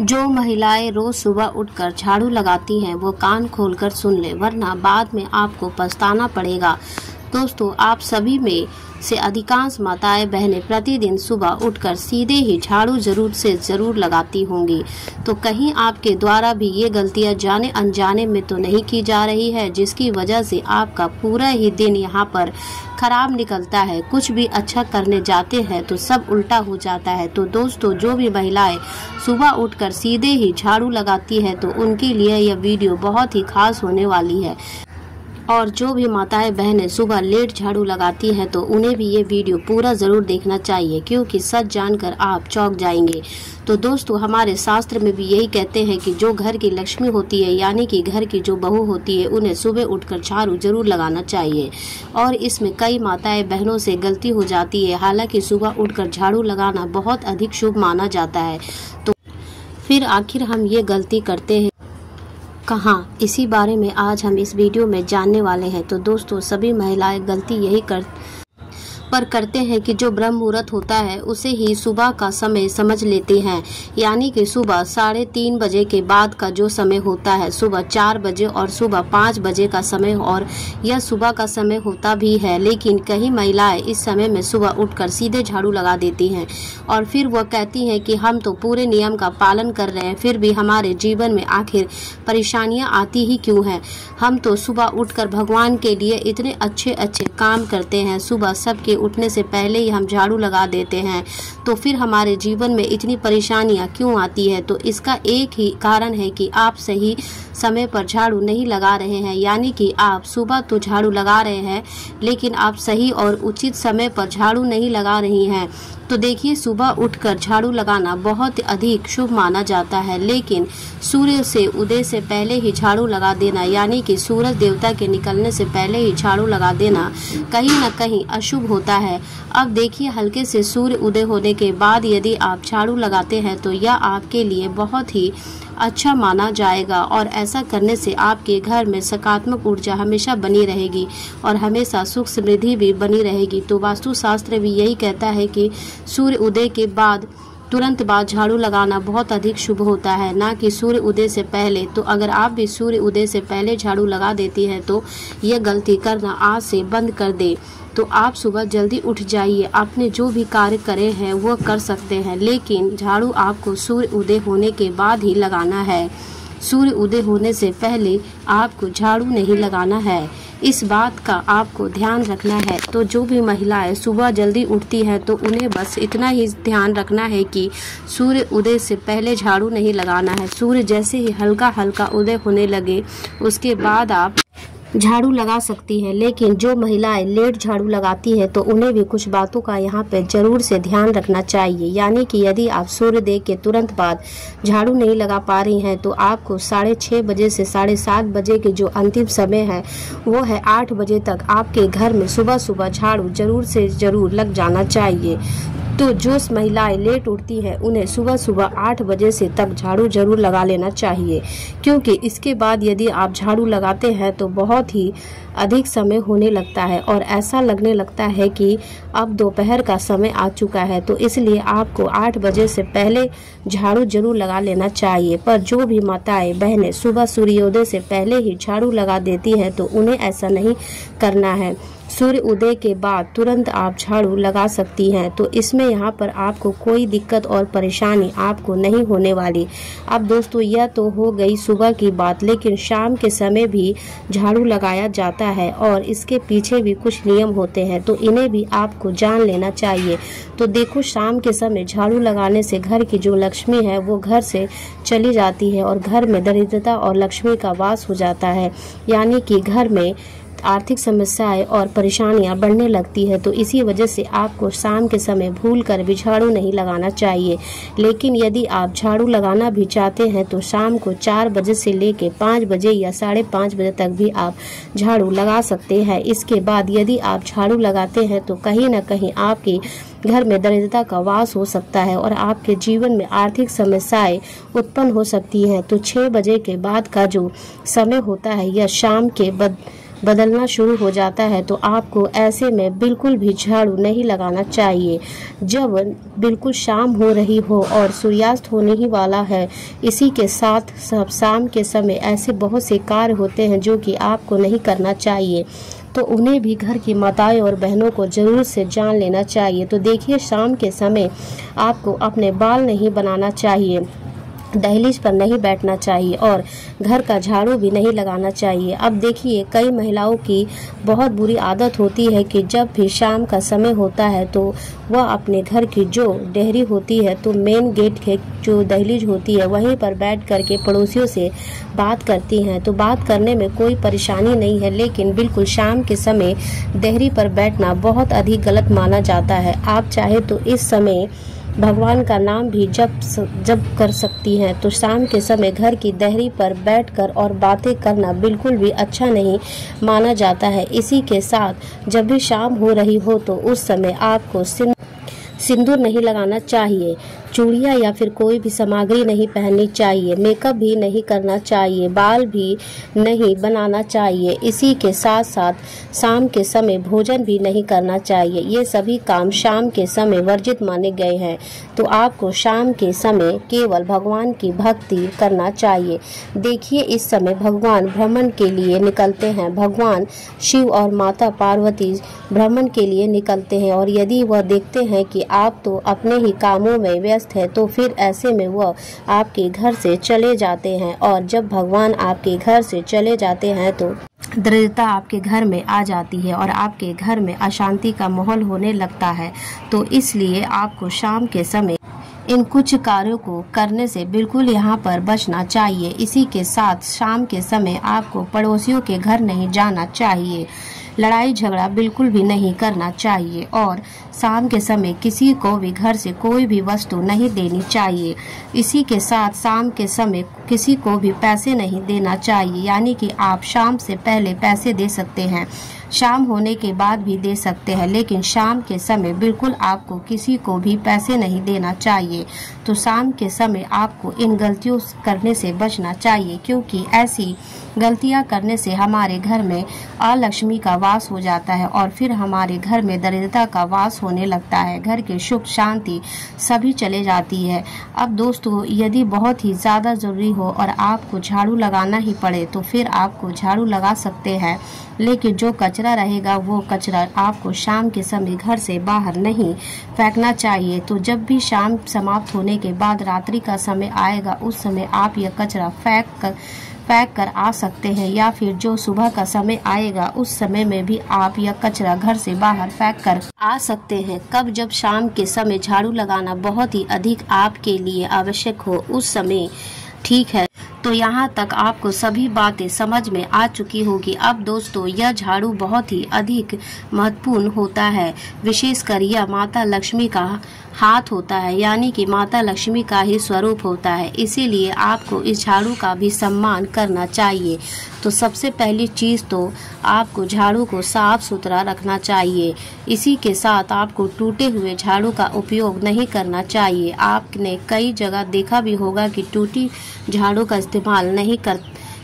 जो महिलाएं रोज सुबह उठकर झाड़ू लगाती हैं वो कान खोलकर सुन ले, वरना बाद में आपको पछताना पड़ेगा। दोस्तों, आप सभी में से अधिकांश माताएं बहनें प्रतिदिन सुबह उठकर सीधे ही झाड़ू जरूर लगाती होंगी। तो कहीं आपके द्वारा भी ये गलतियां जाने अनजाने में तो नहीं की जा रही है, जिसकी वजह से आपका पूरा ही दिन यहाँ पर खराब निकलता है। कुछ भी अच्छा करने जाते हैं तो सब उल्टा हो जाता है। तो दोस्तों, जो भी महिलाएं सुबह उठकर सीधे ही झाड़ू लगाती है तो उनके लिए यह वीडियो बहुत ही खास होने वाली है। और जो भी माताएं बहनें सुबह लेट झाड़ू लगाती हैं तो उन्हें भी ये वीडियो पूरा ज़रूर देखना चाहिए, क्योंकि सच जानकर आप चौंक जाएंगे। तो दोस्तों, हमारे शास्त्र में भी यही कहते हैं कि जो घर की लक्ष्मी होती है, यानी कि घर की जो बहू होती है, उन्हें सुबह उठकर झाड़ू जरूर लगाना चाहिए। और इसमें कई माताएं बहनों से गलती हो जाती है। हालांकि सुबह उठकर झाड़ू लगाना बहुत अधिक शुभ माना जाता है, तो फिर आखिर हम ये गलती करते हैं कहाँ, इसी बारे में आज हम इस वीडियो में जानने वाले हैं। तो दोस्तों, सभी महिलाएं गलती यही करते हैं कि जो ब्रह्म मुहूर्त होता है उसे ही सुबह का समय समझ लेते हैं, यानी कि सुबह 3:30 बजे के बाद का जो समय होता है, सुबह 4 बजे और सुबह 5 बजे का समय, और यह सुबह का समय होता भी है। लेकिन कई महिलाएं इस समय में सुबह उठकर सीधे झाड़ू लगा देती हैं और फिर वह कहती हैं कि हम तो पूरे नियम का पालन कर रहे हैं, फिर भी हमारे जीवन में आखिर परेशानियां आती ही क्यों हैं। हम तो सुबह उठकर भगवान के लिए इतने अच्छे काम करते हैं, सुबह सबके उठने से पहले ही हम झाड़ू लगा देते हैं, तो फिर हमारे जीवन में इतनी परेशानियां क्यों आती है। तो इसका एक ही कारण है कि आप सही समय पर झाड़ू नहीं लगा रहे हैं, यानी कि आप सुबह तो झाड़ू लगा रहे हैं लेकिन आप सही और उचित समय पर झाड़ू नहीं लगा रही हैं। तो देखिए, सुबह उठकर झाड़ू लगाना बहुत अधिक शुभ माना जाता है, लेकिन सूर्य से उदय से पहले ही झाड़ू लगा देना, यानी कि सूरज देवता के निकलने से पहले ही झाड़ू लगा देना कहीं न कहीं अशुभ होता है। अब देखिए, हल्के से सूर्य उदय होने के बाद यदि आप झाड़ू लगाते हैं तो यह आपके लिए बहुत ही अच्छा माना जाएगा, और ऐसा करने से आपके घर में सकारात्मक ऊर्जा हमेशा बनी रहेगी और हमेशा सुख समृद्धि भी बनी रहेगी। तो वास्तुशास्त्र भी यही कहता है कि सूर्य उदय के बाद तुरंत बाद झाड़ू लगाना बहुत अधिक शुभ होता है, ना कि सूर्य उदय से पहले। तो अगर आप भी सूर्य उदय से पहले झाड़ू लगा देती हैं तो यह गलती करना आज से बंद कर दे। तो आप सुबह जल्दी उठ जाइए, आपने जो भी कार्य करे हैं वो कर सकते हैं, लेकिन झाड़ू आपको सूर्य उदय होने के बाद ही लगाना है। सूर्य उदय होने से पहले आपको झाड़ू नहीं लगाना है, इस बात का आपको ध्यान रखना है। तो जो भी महिलाएं सुबह जल्दी उठती हैं तो उन्हें बस इतना ही ध्यान रखना है कि सूर्य उदय से पहले झाड़ू नहीं लगाना है। सूर्य जैसे ही हल्का उदय होने लगे उसके बाद आप झाड़ू लगा सकती है। लेकिन जो महिलाएं लेट झाड़ू लगाती है तो उन्हें भी कुछ बातों का यहाँ पे जरूर से ध्यान रखना चाहिए, यानी कि यदि आप सूर्योदय के तुरंत बाद झाड़ू नहीं लगा पा रही हैं तो आपको 6:30 बजे से 7:30 बजे के जो अंतिम समय है वो है 8 बजे तक आपके घर में सुबह झाड़ू जरूर से जरूर लग जाना चाहिए। तो जो महिलाएं लेट उठती हैं उन्हें सुबह 8 बजे से तक झाड़ू जरूर लगा लेना चाहिए, क्योंकि इसके बाद यदि आप झाड़ू लगाते हैं तो बहुत ही अधिक समय होने लगता है और ऐसा लगने लगता है कि अब दोपहर का समय आ चुका है। तो इसलिए आपको 8 बजे से पहले झाड़ू जरूर लगा लेना चाहिए। पर जो भी माताएं बहनें सुबह सूर्योदय से पहले ही झाड़ू लगा देती है तो उन्हें ऐसा नहीं करना है। सूर्य उदय के बाद तुरंत आप झाड़ू लगा सकती हैं, तो इसमें यहाँ पर आपको कोई दिक्कत और परेशानी आपको नहीं होने वाली। अब दोस्तों, यह तो हो गई सुबह की बात, लेकिन शाम के समय भी झाड़ू लगाया जाता है और इसके पीछे भी कुछ नियम होते हैं, तो इन्हें भी आपको जान लेना चाहिए। तो देखो, शाम के समय झाड़ू लगाने से घर की जो लक्ष्मी है वो घर से चली जाती है और घर में दरिद्रता और लक्ष्मी का वास हो जाता है, यानी कि घर में आर्थिक समस्याएं और परेशानियां बढ़ने लगती है। तो इसी वजह से आपको शाम के समय भूल कर भी झाड़ू नहीं लगाना चाहिए। लेकिन यदि आप झाड़ू लगाना भी चाहते हैं तो शाम को 4 बजे से लेके 5 बजे या 5:30 बजे तक भी आप झाड़ू लगा सकते हैं। इसके बाद यदि आप झाड़ू लगाते हैं तो कहीं न कहीं आपके घर में दरिद्रता का वास हो सकता है और आपके जीवन में आर्थिक समस्याएं उत्पन्न हो सकती हैं। तो 6 बजे के बाद का जो समय होता है यह बदलना शुरू हो जाता है तो आपको ऐसे में बिल्कुल भी झाड़ू नहीं लगाना चाहिए। जब बिल्कुल शाम हो रही हो और सूर्यास्त होने ही वाला है, इसी के साथ सब शाम के समय ऐसे बहुत से कार्य होते हैं जो कि आपको नहीं करना चाहिए, तो उन्हें भी घर की माताएं और बहनों को जरूर से जान लेना चाहिए। तो देखिए, शाम के समय आपको अपने बाल नहीं बनाना चाहिए, दहलीज पर नहीं बैठना चाहिए और घर का झाड़ू भी नहीं लगाना चाहिए। अब देखिए, कई महिलाओं की बहुत बुरी आदत होती है कि जब भी शाम का समय होता है तो वह अपने घर की जो डेहरी होती है, तो मेन गेट के जो दहलीज होती है वहीं पर बैठ करके पड़ोसियों से बात करती हैं। तो बात करने में कोई परेशानी नहीं है, लेकिन बिल्कुल शाम के समय देहरी पर बैठना बहुत अधिक गलत माना जाता है। आप चाहे तो इस समय भगवान का नाम भी जप कर सकती हैं। तो शाम के समय घर की देहरी पर बैठकर और बातें करना बिल्कुल भी अच्छा नहीं माना जाता है। इसी के साथ जब भी शाम हो रही हो तो उस समय आपको सिंदूर नहीं लगाना चाहिए, चूड़ियाँ या फिर कोई भी सामग्री नहीं पहननी चाहिए, मेकअप भी नहीं करना चाहिए, बाल भी नहीं बनाना चाहिए। इसी के साथ साथ शाम के समय भोजन भी नहीं करना चाहिए। ये सभी काम शाम के समय वर्जित माने गए हैं। तो आपको शाम के समय केवल भगवान की भक्ति करना चाहिए। देखिए, इस समय भगवान भ्रमण के लिए निकलते हैं। भगवान शिव और माता पार्वती भ्रमण के लिए निकलते हैं और यदि वह देखते हैं कि आप तो अपने ही कामों में व्यस्त है, तो फिर ऐसे में वह आपके घर से चले जाते हैं। और जब भगवान आपके घर से चले जाते हैं तो दरिद्रता आपके घर में आ जाती है और आपके घर में अशांति का माहौल होने लगता है। तो इसलिए आपको शाम के समय इन कुछ कार्यों को करने से बिल्कुल यहाँ पर बचना चाहिए। इसी के साथ शाम के समय आपको पड़ोसियों के घर नहीं जाना चाहिए, लड़ाई झगड़ा बिल्कुल भी नहीं करना चाहिए और शाम के समय किसी को भी घर से कोई भी वस्तु नहीं देनी चाहिए। इसी के साथ शाम के समय किसी को भी पैसे नहीं देना चाहिए, यानी कि आप शाम से पहले पैसे दे सकते हैं, शाम होने के बाद भी दे सकते हैं, लेकिन शाम के समय बिल्कुल आपको किसी को भी पैसे नहीं देना चाहिए। तो शाम के समय आपको इन गलतियों करने से बचना चाहिए, क्योंकि ऐसी गलतियां करने से हमारे घर में अलक्ष्मी का वास हो जाता है और फिर हमारे घर में दरिद्रता का वास होने लगता है, घर के सुख शांति सभी चले जाती है। अब दोस्तों, यदि बहुत ही ज़्यादा ज़रूरी हो और आपको झाड़ू लगाना ही पड़े तो फिर आपको झाड़ू लगा सकते हैं, लेकिन जो कचरा रहेगा वो कचरा आपको शाम के समय घर से बाहर नहीं फेंकना चाहिए। तो जब भी शाम समाप्त होने के बाद रात्रि का समय आएगा, उस समय आप यह कचरा फेंक कर आ सकते हैं, या फिर जो सुबह का समय आएगा उस समय में भी आप यह कचरा घर से बाहर फेंक कर आ सकते हैं। कब? जब शाम के समय झाड़ू लगाना बहुत ही अधिक आपके लिए आवश्यक हो, उस समय ठीक है। तो यहाँ तक आपको सभी बातें समझ में आ चुकी होगी। अब दोस्तों, यह झाड़ू बहुत ही अधिक महत्वपूर्ण होता है, विशेषकर यह माता लक्ष्मी का हाथ होता है, यानी कि माता लक्ष्मी का ही स्वरूप होता है, इसीलिए आपको इस झाड़ू का भी सम्मान करना चाहिए। तो सबसे पहली चीज़ तो आपको झाड़ू को साफ सुथरा रखना चाहिए। इसी के साथ आपको टूटे हुए झाड़ू का उपयोग नहीं करना चाहिए। आपने कई जगह देखा भी होगा कि टूटी झाड़ू का इस्तेमाल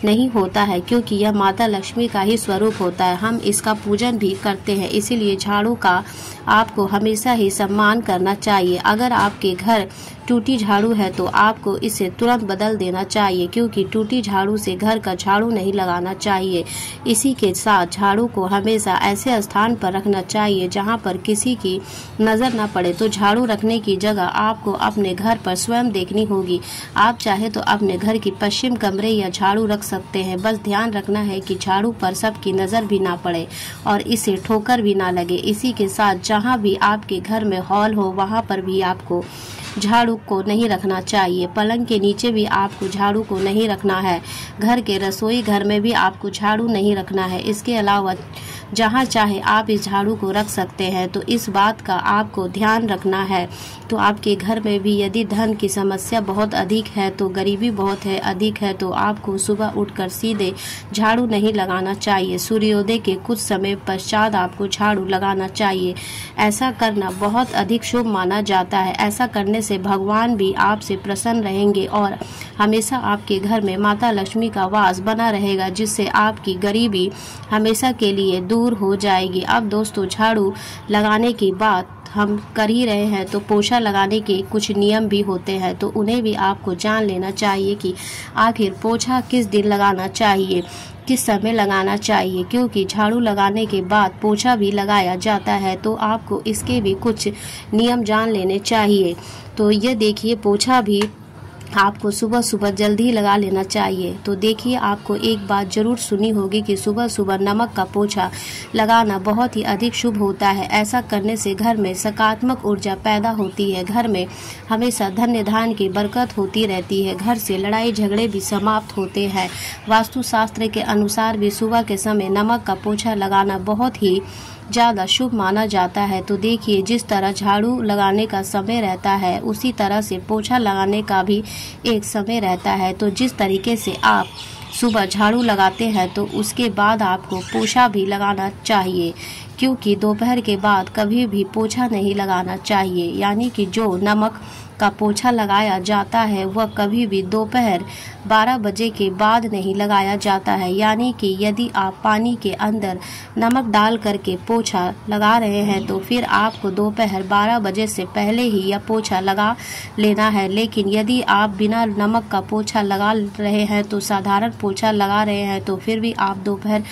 नहीं होता है, क्योंकि यह माता लक्ष्मी का ही स्वरूप होता है, हम इसका पूजन भी करते हैं, इसीलिए झाड़ू का आपको हमेशा ही सम्मान करना चाहिए। अगर आपके घर टूटी झाड़ू है तो आपको इसे तुरंत बदल देना चाहिए, क्योंकि टूटी झाड़ू से घर का झाड़ू नहीं लगाना चाहिए। इसी के साथ झाड़ू को हमेशा ऐसे स्थान पर रखना चाहिए जहां पर किसी की नज़र न पड़े। तो झाड़ू रखने की जगह आपको अपने घर पर स्वयं देखनी होगी। आप चाहे तो अपने घर की पश्चिम कमरे या झाड़ू रख सकते हैं, बस ध्यान रखना है कि झाड़ू पर सबकी नज़र भी ना पड़े और इसे ठोकर भी ना लगे। इसी के साथ जहाँ भी आपके घर में हॉल हो वहाँ पर भी आपको झाड़ू को नहीं रखना चाहिए। पलंग के नीचे भी आपको झाड़ू को नहीं रखना है। घर के रसोई घर में भी आपको झाड़ू नहीं रखना है। इसके अलावा जहाँ चाहे आप इस झाड़ू को रख सकते हैं। तो इस बात का आपको ध्यान रखना है। तो आपके घर में भी यदि धन की समस्या बहुत अधिक है, तो गरीबी बहुत है अधिक है, तो आपको सुबह उठकर सीधे झाड़ू नहीं लगाना चाहिए। सूर्योदय के कुछ समय पश्चात आपको झाड़ू लगाना चाहिए। ऐसा करना बहुत अधिक शुभ माना जाता है। ऐसा करने से भगवान भी आपसे प्रसन्न रहेंगे और हमेशा आपके घर में माता लक्ष्मी का वास बना रहेगा, जिससे आपकी गरीबी हमेशा के लिए दूर हो जाएगी। अब दोस्तों, झाड़ू लगाने की बात हम कर ही रहे हैं तो पोछा लगाने के कुछ नियम भी होते हैं, तो उन्हें भी आपको जान लेना चाहिए कि आखिर पोछा किस दिन लगाना चाहिए, किस समय लगाना चाहिए, क्योंकि झाड़ू लगाने के बाद पोछा भी लगाया जाता है, तो आपको इसके भी कुछ नियम जान लेने चाहिए। तो ये देखिए, पोछा भी आपको सुबह सुबह जल्दी लगा लेना चाहिए। तो देखिए, आपको एक बात जरूर सुनी होगी कि सुबह सुबह नमक का पोछा लगाना बहुत ही अधिक शुभ होता है। ऐसा करने से घर में सकारात्मक ऊर्जा पैदा होती है, घर में हमेशा धन्य धान्य की बरकत होती रहती है, घर से लड़ाई झगड़े भी समाप्त होते हैं। वास्तु शास्त्र के अनुसार भी सुबह के समय नमक का पोछा लगाना बहुत ही ज़्यादा शुभ माना जाता है। तो देखिए, जिस तरह झाड़ू लगाने का समय रहता है, उसी तरह से पोछा लगाने का भी एक समय रहता है। तो जिस तरीके से आप सुबह झाड़ू लगाते हैं, तो उसके बाद आपको पोछा भी लगाना चाहिए, क्योंकि दोपहर के बाद कभी भी पोछा नहीं लगाना चाहिए। यानी कि जो नमक का पोछा लगाया जाता है वह कभी भी दोपहर 12 बजे के बाद नहीं लगाया जाता है। यानी कि यदि आप पानी के अंदर नमक डाल करके पोछा लगा रहे हैं, तो फिर आपको दोपहर 12 बजे से पहले ही यह पोछा लगा लेना है। लेकिन यदि आप बिना नमक का पोछा लगा रहे हैं, तो साधारण पोछा लगा रहे हैं, तो फिर भी आप दोपहर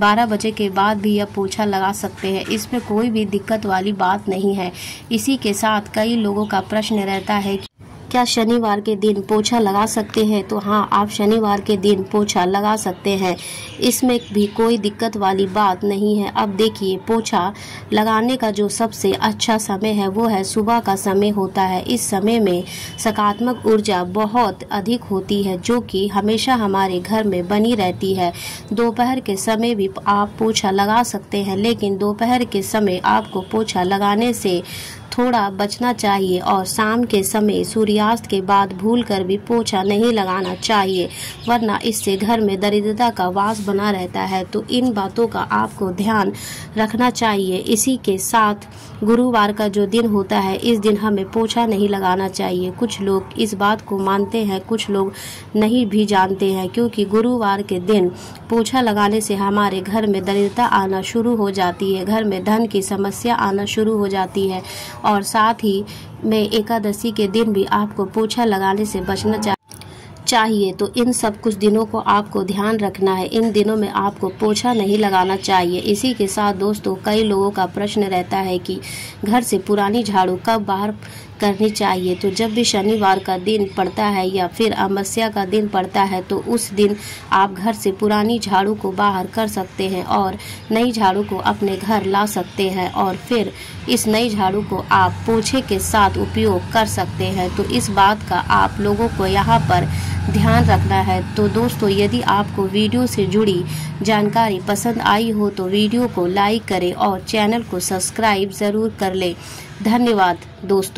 12 बजे के बाद भी यह पोछा लगा सकते हैं। इसमें कोई भी दिक्कत वाली बात नहीं है। इसी के साथ कई लोगों का प्रश्न रहता है कि क्या शनिवार के दिन पोछा लगा सकते हैं? तो हाँ, आप शनिवार के दिन पोछा लगा सकते हैं, इसमें भी कोई दिक्कत वाली बात नहीं है। अब देखिए, पोछा लगाने का जो सबसे अच्छा समय है वो है सुबह का समय होता है। इस समय में सकारात्मक ऊर्जा बहुत अधिक होती है, जो कि हमेशा हमारे घर में बनी रहती है। दोपहर के समय भी आप पोछा लगा सकते हैं, लेकिन दोपहर के समय आपको पोछा लगाने से थोड़ा बचना चाहिए और शाम के समय सूर्यास्त के बाद भूलकर भी पोछा नहीं लगाना चाहिए, वरना इससे घर में दरिद्रता का वास बना रहता है। तो इन बातों का आपको ध्यान रखना चाहिए। इसी के साथ गुरुवार का जो दिन होता है, इस दिन हमें पोछा नहीं लगाना चाहिए। कुछ लोग इस बात को मानते हैं, कुछ लोग नहीं भी जानते हैं, क्योंकि गुरुवार के दिन पोछा लगाने से हमारे घर में दरिद्रता आना शुरू हो जाती है, घर में धन की समस्या आना शुरू हो जाती है। और साथ ही में एकादशी के दिन भी आपको पोछा लगाने से बचना चाहिए। तो इन सब कुछ दिनों को आपको ध्यान रखना है। इन दिनों में आपको पोछा नहीं लगाना चाहिए। इसी के साथ दोस्तों, कई लोगों का प्रश्न रहता है कि घर से पुरानी झाड़ू कब बाहर करनी चाहिए। तो जब भी शनिवार का दिन पड़ता है या फिर अमावस्या का दिन पड़ता है, तो उस दिन आप घर से पुरानी झाड़ू को बाहर कर सकते हैं और नई झाड़ू को अपने घर ला सकते हैं, और फिर इस नई झाड़ू को आप पोछे के साथ उपयोग कर सकते हैं। तो इस बात का आप लोगों को यहाँ पर ध्यान रखना है। तो दोस्तों, यदि आपको वीडियो से जुड़ी जानकारी पसंद आई हो तो वीडियो को लाइक करें और चैनल को सब्सक्राइब ज़रूर कर लें। धन्यवाद दोस्तों।